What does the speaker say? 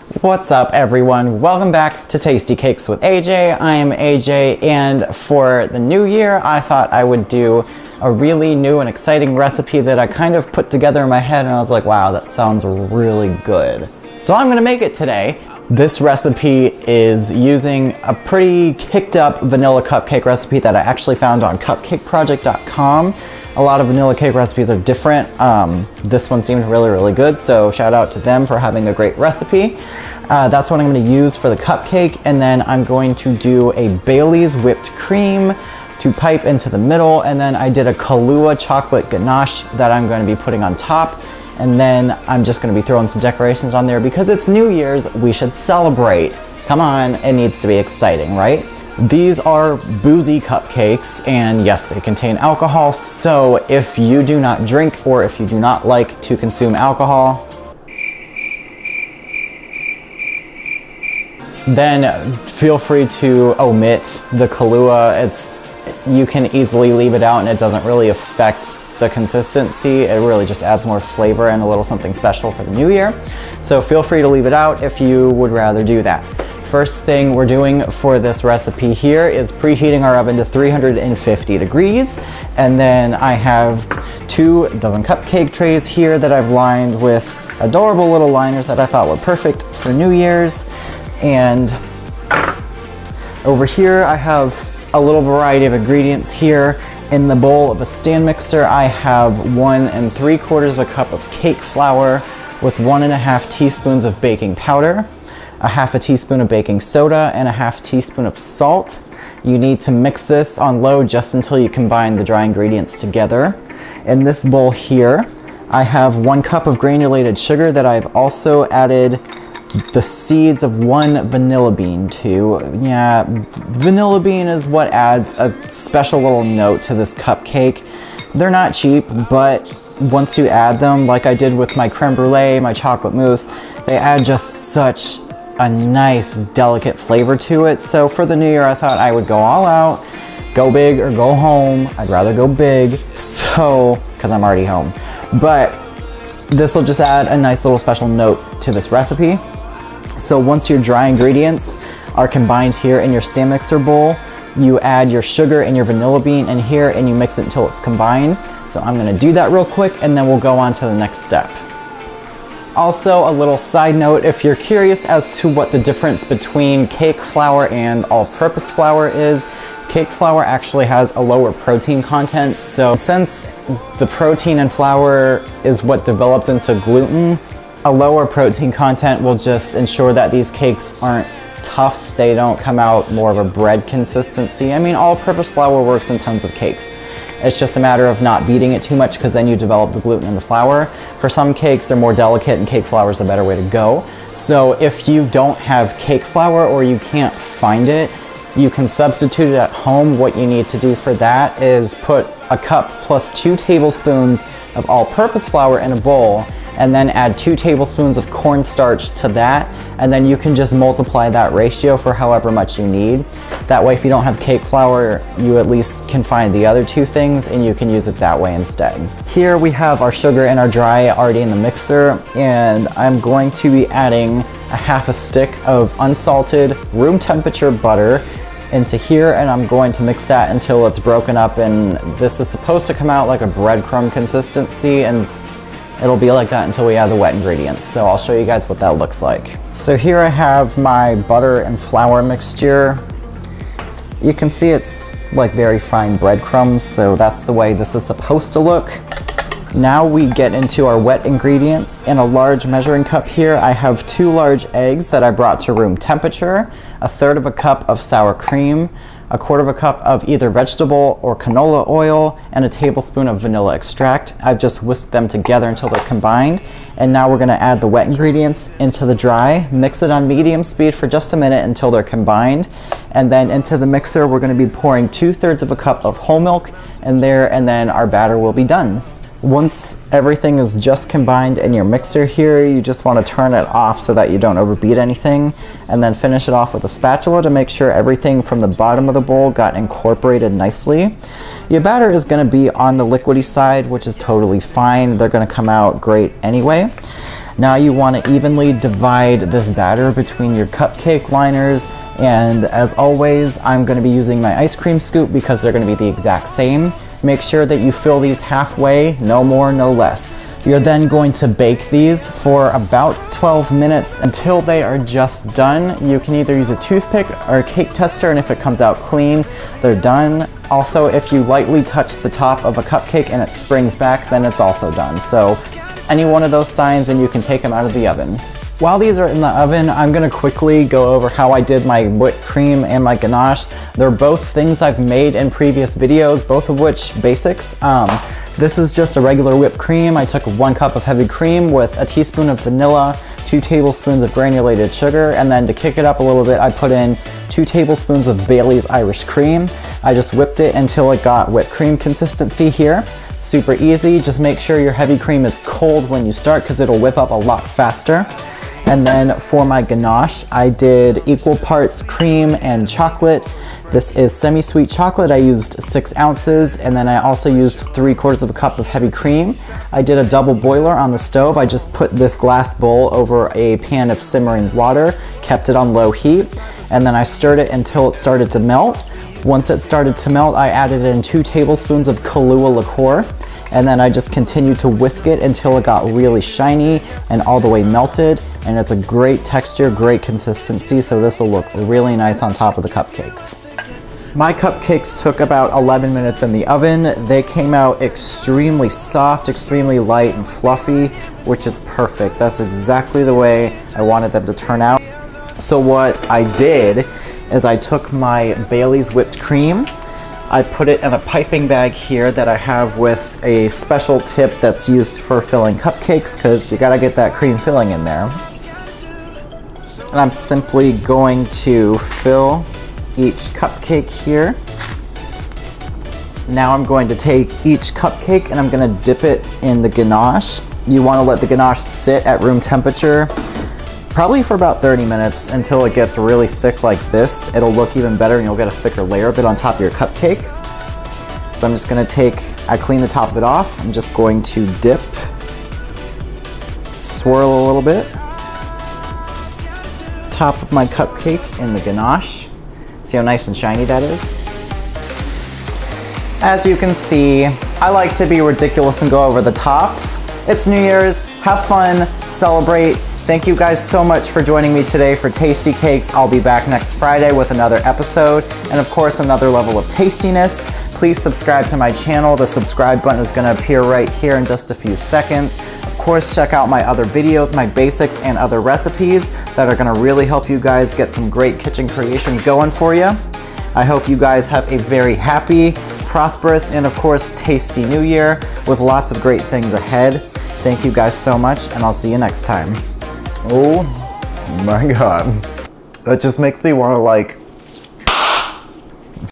What's up everyone? Welcome back to Tasty Cakes with AJ. I am AJ, and for the new year I thought I would do a really new and exciting recipe that I kind of put together in my head, and I was like, wow, that sounds really good. So I'm gonna make it today. This recipe is using a pretty kicked up vanilla cupcake recipe that I actually found on cupcakeproject.com. A lot of vanilla cake recipes are different. This one seemed really good, so shout out to them for having a great recipe. That's what I'm going to use for the cupcake, and then I'm going to do a Bailey's whipped cream to pipe into the middle, and then I did a Kahlua chocolate ganache that I'm going to be putting on top, and then I'm just going to be throwing some decorations on there because it's New Year's, we should celebrate. Come on, it needs to be exciting, right? These are Boozy cupcakes, and yes, they contain alcohol, so if you do not drink or if you do not like to consume alcohol, then feel free to omit the Kahlua. You can easily leave it out and it doesn't really affect the consistency. It really just adds more flavor and a little something special for the new year. So feel free to leave it out if you would rather do that. First thing we're doing for this recipe here is preheating our oven to 350 degrees. And then I have 2 dozen cupcake trays here that I've lined with adorable little liners that I thought were perfect for New Year's. And over here I have a little variety of ingredients here. In the bowl of a stand mixer, I have 1 3/4 cup of cake flour with 1.5 teaspoons of baking powder, a 1/2 teaspoon of baking soda, and a 1/2 teaspoon of salt. You need to mix this on low just until you combine the dry ingredients together. In this bowl here, I have 1 cup of granulated sugar that I've also added the seeds of 1 vanilla bean to. Yeah, vanilla bean is what adds a special little note to this cupcake. They're not cheap, but once you add them, like I did with my creme brulee, my chocolate mousse, they add just such a nice, delicate flavor to it. So for the new year, I thought I would go all out, go big or go home. I'd rather go big, so, because I'm already home. But this will just add a nice little special note to this recipe. So once your dry ingredients are combined here in your stand mixer bowl, you add your sugar and your vanilla bean in here and you mix it until it's combined. So I'm gonna do that real quick and then we'll go on to the next step. Also, a little side note, if you're curious as to what the difference between cake flour and all-purpose flour is, cake flour actually has a lower protein content. So since the protein in flour is what developed into gluten, a lower protein content will just ensure that these cakes aren't tough. They don't come out more of a bread consistency. I mean, all-purpose flour works in tons of cakes. It's just a matter of not beating it too much because then you develop the gluten in the flour. For some cakes, they're more delicate and cake flour is a better way to go. So if you don't have cake flour or you can't find it, you can substitute it at home. What you need to do for that is put a cup plus 2 tablespoons of all-purpose flour in a bowl, and then add 2 tablespoons of cornstarch to that, and then you can just multiply that ratio for however much you need. That way, if you don't have cake flour, you at least can find the other 2 things and you can use it that way instead. Here we have our sugar and our dry already in the mixer, and I'm going to be adding a 1/2 stick of unsalted room temperature butter into here, and I'm going to mix that until it's broken up, and this is supposed to come out like a breadcrumb consistency, and it'll be like that until we add the wet ingredients. So I'll show you guys what that looks like. So here I have my butter and flour mixture. You can see it's like very fine breadcrumbs, so that's the way this is supposed to look. Now we get into our wet ingredients. In a large measuring cup here, I have 2 large eggs that I brought to room temperature, 1/3 cup of sour cream, 1/4 cup of either vegetable or canola oil, and a tablespoon of vanilla extract. I've just whisked them together until they're combined. And now we're gonna add the wet ingredients into the dry, mix it on medium speed for just a minute until they're combined. And then into the mixer, we're gonna be pouring 2/3 cup of whole milk in there, and then our batter will be done. Once everything is just combined in your mixer here, you just want to turn it off so that you don't overbeat anything, and then finish it off with a spatula to make sure everything from the bottom of the bowl got incorporated nicely. Your batter is going to be on the liquidy side, which is totally fine. They're going to come out great anyway. Now you want to evenly divide this batter between your cupcake liners, and as always, I'm going to be using my ice cream scoop because they're going to be the exact same. Make sure that you fill these halfway, no more, no less. You're then going to bake these for about 12 minutes until they are just done. You can either use a toothpick or a cake tester, and if it comes out clean, they're done. Also, if you lightly touch the top of a cupcake and it springs back, then it's also done. So any one of those signs and you can take them out of the oven. While these are in the oven, I'm gonna quickly go over how I did my whipped cream and my ganache. They're both things I've made in previous videos, both of which basics. This is just a regular whipped cream. I took 1 cup of heavy cream with a teaspoon of vanilla, 2 tablespoons of granulated sugar, and then to kick it up a little bit, I put in 2 tablespoons of Bailey's Irish cream. I just whipped it until it got whipped cream consistency here. Super easy, just make sure your heavy cream is cold when you start because it'll whip up a lot faster. And then for my ganache, I did equal parts cream and chocolate. This is semi-sweet chocolate. I used 6 ounces, and then I also used 3/4 of a cup of heavy cream. I did a double boiler on the stove. I just put this glass bowl over a pan of simmering water, kept it on low heat, and then I stirred it until it started to melt. Once it started to melt, I added in 2 tablespoons of Kahlua liqueur, and then I just continued to whisk it until it got really shiny and all the way melted, and it's a great texture, great consistency, so this will look really nice on top of the cupcakes. My cupcakes took about 11 minutes in the oven. They came out extremely soft, extremely light and fluffy, which is perfect. That's exactly the way I wanted them to turn out. So what I did is I took my Bailey's whipped cream, I put it in a piping bag here that I have with a special tip that's used for filling cupcakes because you gotta get that cream filling in there. And I'm simply going to fill each cupcake here. Now I'm going to take each cupcake and I'm gonna dip it in the ganache. You wanna let the ganache sit at room temperature probably for about 30 minutes until it gets really thick like this. It'll look even better and you'll get a thicker layer of it on top of your cupcake. So I'm just gonna I clean the top of it off. I'm just going to dip, swirl a little bit, top of my cupcake in the ganache. See how nice and shiny that is? As you can see, I like to be ridiculous and go over the top. It's New Year's, have fun, celebrate. Thank you guys so much for joining me today for Tasty Cakes. I'll be back next Friday with another episode and of course another level of tastiness. Please subscribe to my channel. The subscribe button is gonna appear right here in just a few seconds. Of course, check out my other videos, my basics and other recipes that are gonna really help you guys get some great kitchen creations going for you. I hope you guys have a very happy, prosperous, and of course tasty New Year with lots of great things ahead. Thank you guys so much and I'll see you next time. Oh my God. That just makes me want to